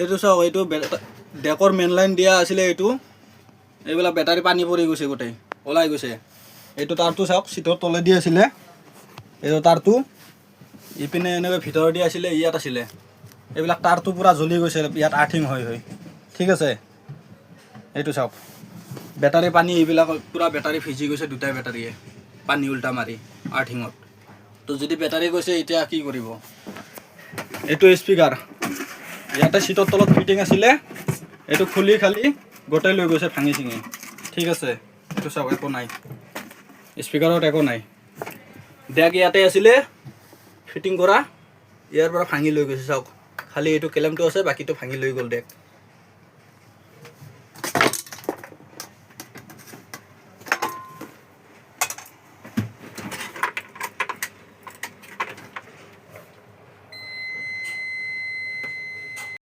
এইটো চাওক, এইটো ডেকৰ মেইন লাইন দিয়া আছিলে। এইবিলাক বেটাৰী পানী পৰি গৈছে, গোটেই ওলাই গৈছে। এইটো তাৰটো চাওক, চিটৰ তলেদি আছিলে এইটো তাৰটো, ইপিনে এনেকৈ ভিতৰেদি আছিলে, ইয়াত আছিলে। এইবিলাক তাৰটো পূৰা জ্বলি গৈছে ইয়াত আৰ্থিং হৈ। ঠিক আছে, এইটো চাওক বেটাৰী পানী, এইবিলাক পূৰা বেটাৰী ভিজি গৈছে, দুটাই বেটাৰীয়ে পানী উল্টা মাৰি আৰ্থিঙত। তো যদি বেটাৰী গৈছে এতিয়া কি কৰিব? এইটো স্পীকাৰ ইয়াতে চিটৰ তলত ফিটিং আছিলে, এইটো খুলি খালি গোটেই লৈ গৈছে ভাঙি চিঙি। ঠিক আছে, এইটো চাওক একো নাই, স্পীকাৰত একো নাই। ডেক ইয়াতে আছিলে ফিটিং কৰা, ইয়াৰ পৰা ভাঙি লৈ গৈছে চাওক, খালি এইটো কেলেমটো আছে, বাকীটো ভাঙি লৈ গ'ল ডেক।